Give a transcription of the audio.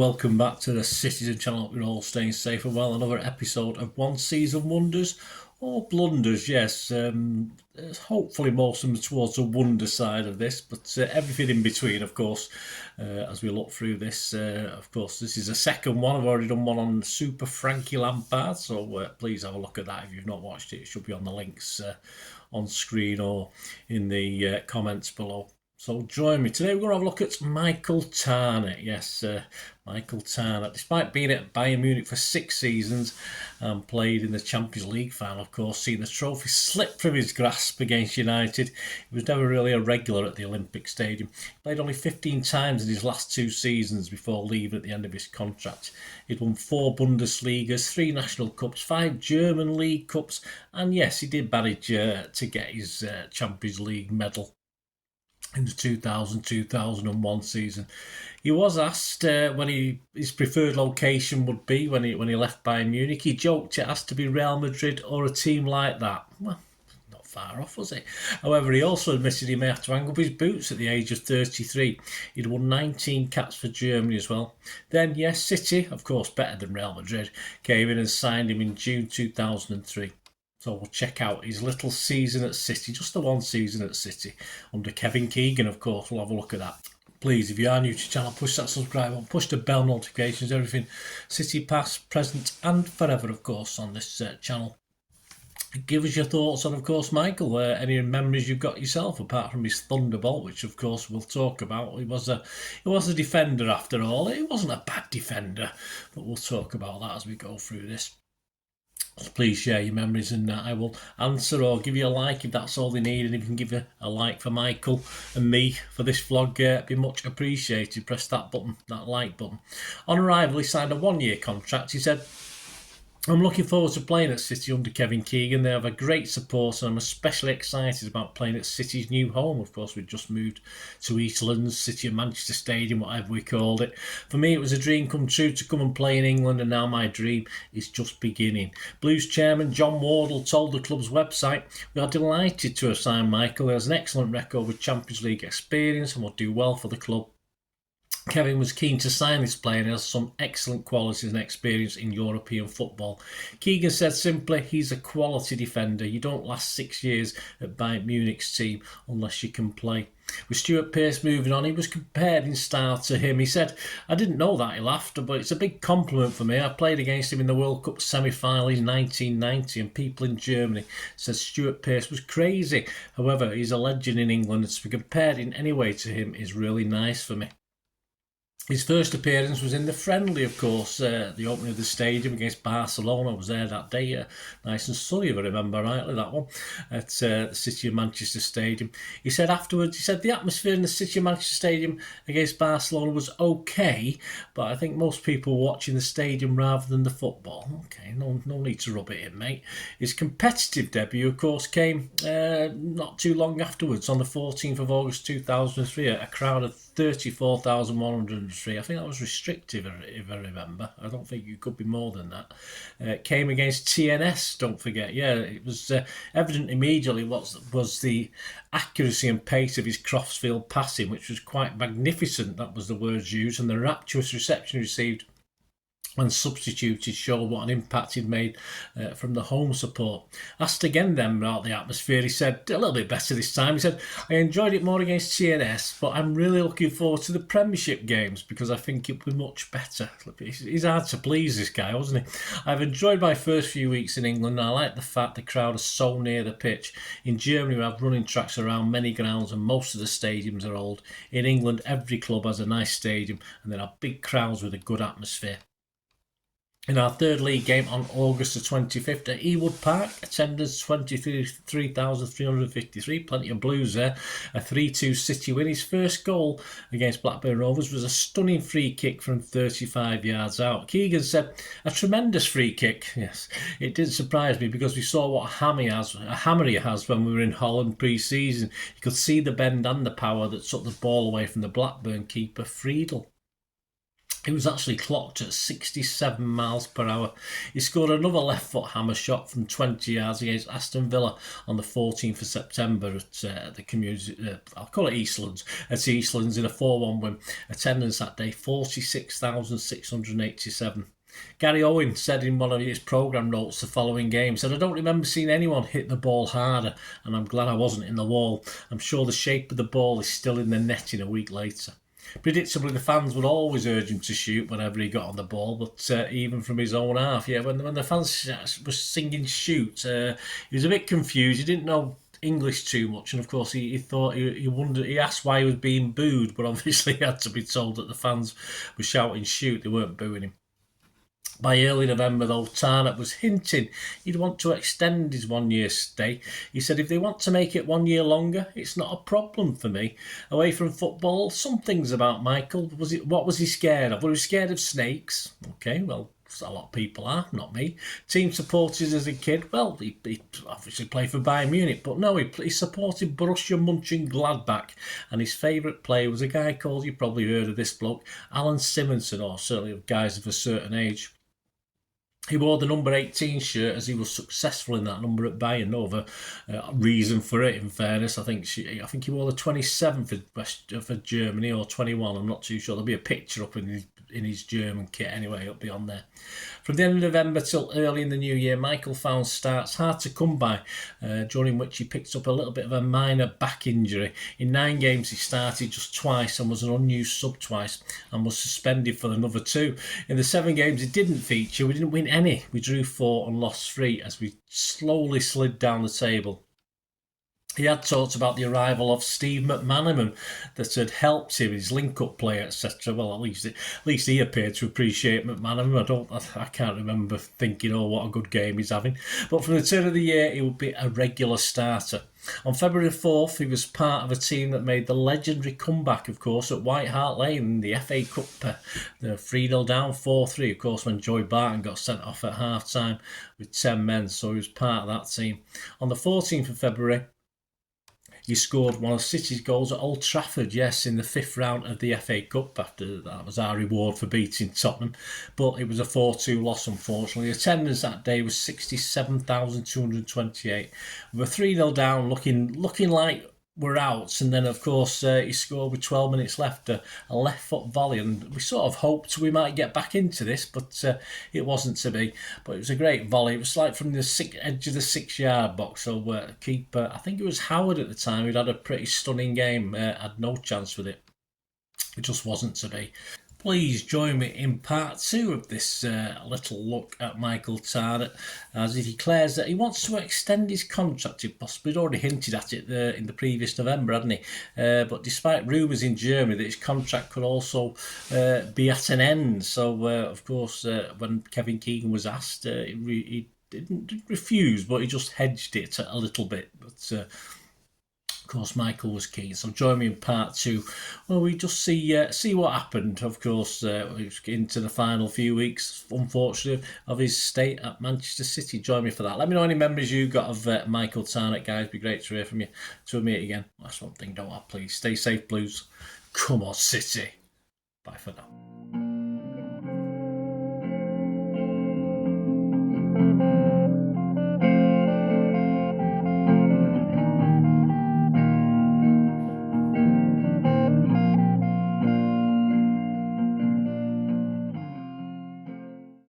welcome back to the Citizen channel. Hope you're all staying safe and well. Another episode of One Season Wonders, or Blunders, yes. Hopefully most of them towards the wonder side of this, but everything in between, of course, as we look through this. Of course, this is a second one. I've already done one on Super Frankie Lampard, so please have a look at that if you've not watched it. It should be on the links on screen or in the comments below. So join me. Today we're going to have a look at Michael Tarnat. Yes, Michael Tarnat. Despite being at Bayern Munich for 6 seasons and played in the Champions League final, of course, seeing the trophy slip from his grasp against United, he was never really a regular at the Olympic Stadium. He played only 15 times in his last 2 seasons before leaving at the end of his contract. He'd won 4 Bundesligas, 3 National Cups, 5 German League Cups, and yes, he did manage to get his Champions League medal in the 2000-2001 season. He was asked when his preferred location would be when he left Bayern Munich. He joked it has to be Real Madrid or a team like that. Well, not far off, was it? However, he also admitted he may have to hang up his boots at the age of 33. He'd won 19 caps for Germany as well. Then, yes, City, of course better than Real Madrid, came in and signed him in June 2003. So we'll check out his little season at City, just the 1 season at City, under Kevin Keegan, of course. We'll have a look at that. Please, if you are new to the channel, push that subscribe button, push the bell notifications, everything City past, present and forever, of course, on this channel. Give us your thoughts on, of course, Michael, any memories you've got yourself, apart from his thunderbolt, which, of course, we'll talk about. He was a defender, after all. He wasn't a bad defender, but we'll talk about that as we go through this. Please share your memories and I will answer or give you a like if that's all they need. And if you can give a like for Michael and me for this vlog, it'd be much appreciated. Press that button, that like button. On arrival, he signed a 1-year contract. He said, I'm looking forward to playing at City under Kevin Keegan. They have a great support and I'm especially excited about playing at City's new home. Of course, we've just moved to East London, City of Manchester Stadium, whatever we called it. For me, it was a dream come true to come and play in England, and now my dream is just beginning. Blues chairman John Wardle told the club's website, we are delighted to have signed Michael. He has an excellent record with Champions League experience and will do well for the club. Kevin was keen to sign this player and has some excellent qualities and experience in European football. Keegan said simply, he's a quality defender. You don't last 6 years at Bayern Munich's team unless you can play. With Stuart Pearce moving on, he was compared in style to him. He said, I didn't know that, he laughed, but it's a big compliment for me. I played against him in the World Cup semi-final in 1990 and people in Germany said Stuart Pearce was crazy. However, he's a legend in England and to be compared in any way to him is really nice for me. His first appearance was in the friendly, of course, the opening of the stadium against Barcelona. I was there that day, nice and sunny, if I remember rightly, that one, at the City of Manchester Stadium. He said afterwards, the atmosphere in the City of Manchester Stadium against Barcelona was okay, but I think most people were watching the stadium rather than the football. Okay, no need to rub it in, mate. His competitive debut, of course, came not too long afterwards, on the 14th of August 2003, a crowd of 34,103. I think that was restrictive, if I remember. I don't think you could be more than that. Came against TNS, don't forget. Yeah, it was evident immediately what was the accuracy and pace of his crossfield passing, which was quite magnificent. That was the words used, and the rapturous reception received when substituted showed what an impact he'd made from the home support. Asked again then about the atmosphere, he said, a little bit better this time. He said, I enjoyed it more against TNS, but I'm really looking forward to the Premiership games because I think it will be much better. He's hard to please, this guy, wasn't he? I've enjoyed my first few weeks in England, and I like the fact the crowd is so near the pitch. In Germany, we have running tracks around many grounds and most of the stadiums are old. In England, every club has a nice stadium and there are big crowds with a good atmosphere. In our third league game on August the 25th at Ewood Park, attendance 23,353, plenty of Blues there, a 3-2 City win. His first goal against Blackburn Rovers was a stunning free kick from 35 yards out. Keegan said, a tremendous free kick. Yes, it didn't surprise me because we saw what a hammer he has when we were in Holland pre-season. You could see the bend and the power that took the ball away from the Blackburn keeper, Friedel. He was actually clocked at 67 miles per hour. He scored another left foot hammer shot from 20 yards against Aston Villa on the 14th of September at the community, I'll call it Eastlands, at Eastlands in a 4-1 win. Attendance that day, 46,687. Gary Owen said in one of his programme notes the following game, said, "I don't remember seeing anyone hit the ball harder, and I'm glad I wasn't in the wall. I'm sure the shape of the ball is still in the netting a week later." Predictably, the fans would always urge him to shoot whenever he got on the ball, but even from his own half, when the fans were singing shoot, he was a bit confused. He didn't know English too much, and of course he thought he wondered. He asked why he was being booed, but obviously he had to be told that the fans were shouting shoot. They weren't booing him. By early November, though, Tarnat was hinting he'd want to extend his 1 year stay. He said, "If they want to make it 1 year longer, it's not a problem for me. Away from football, some things about Michael. What was he scared of? Well, he was scared of snakes. Okay, well, a lot of people are, not me. Team supporters as a kid, well, he obviously played for Bayern Munich, but no, he supported Borussia Mönchengladbach, and his favourite player was a guy called, you probably heard of this bloke, Alan Simonson, or certainly guys of a certain age. He wore the number 18 shirt as he was successful in that number at Bayern. No other reason for it, in fairness. I think he wore the 27 for Germany, or 21. I'm not too sure. There'll be a picture up in his German kit anyway. It'll be on there. From the end of November till early in the new year, Michael found starts hard to come by, during which he picked up a little bit of a minor back injury. In 9 games, he started just twice and was an unused sub twice, and was suspended for another 2. In the 7 games he didn't feature, we didn't win any. We drew 4 and lost 3 as we slowly slid down the table. He had talked about the arrival of Steve McManaman that had helped him, his link-up play, etc. Well, at least he appeared to appreciate McManaman. I can't remember thinking, "Oh, what a good game he's having." But from the turn of the year, he would be a regular starter. On February 4th, he was part of a team that made the legendary comeback, of course, at White Hart Lane in the FA Cup. The 3-0 down, 4-3, of course, when Joy Barton got sent off at half-time with 10 men, so he was part of that team. On the 14th of February, he scored one of City's goals at Old Trafford, yes, in the 5th round of the FA Cup. After that was our reward for beating Tottenham. But it was a 4-2 loss, unfortunately. Attendance that day was 67,228. We were 3-0 down, looking like we're out, and then of course he scored with 12 minutes left, a left foot volley, and we sort of hoped we might get back into this, but it wasn't to be. But it was a great volley. It was like from the edge of the 6-yard box. So keeper, I think it was Howard at the time, who'd had a pretty stunning game, had no chance with it. It just wasn't to be. Please join me in part 2 of this little look at Michael Tarnat, as he declares that he wants to extend his contract if possible. He'd already hinted at it in the previous November, hadn't he? But despite rumours in Germany that his contract could also be at an end. So, of course, when Kevin Keegan was asked, he didn't refuse, but he just hedged it a little bit. But of course, Michael was keen. So join me in part 2, where we just see what happened. Of course, into the final few weeks, unfortunately, of his stay at Manchester City. Join me for that. Let me know any memories you got of Michael Tarnat, guys. It'd be great to hear from you. To meet again. That's one thing, don't I? Please stay safe, Blues. Come on, City. Bye for now.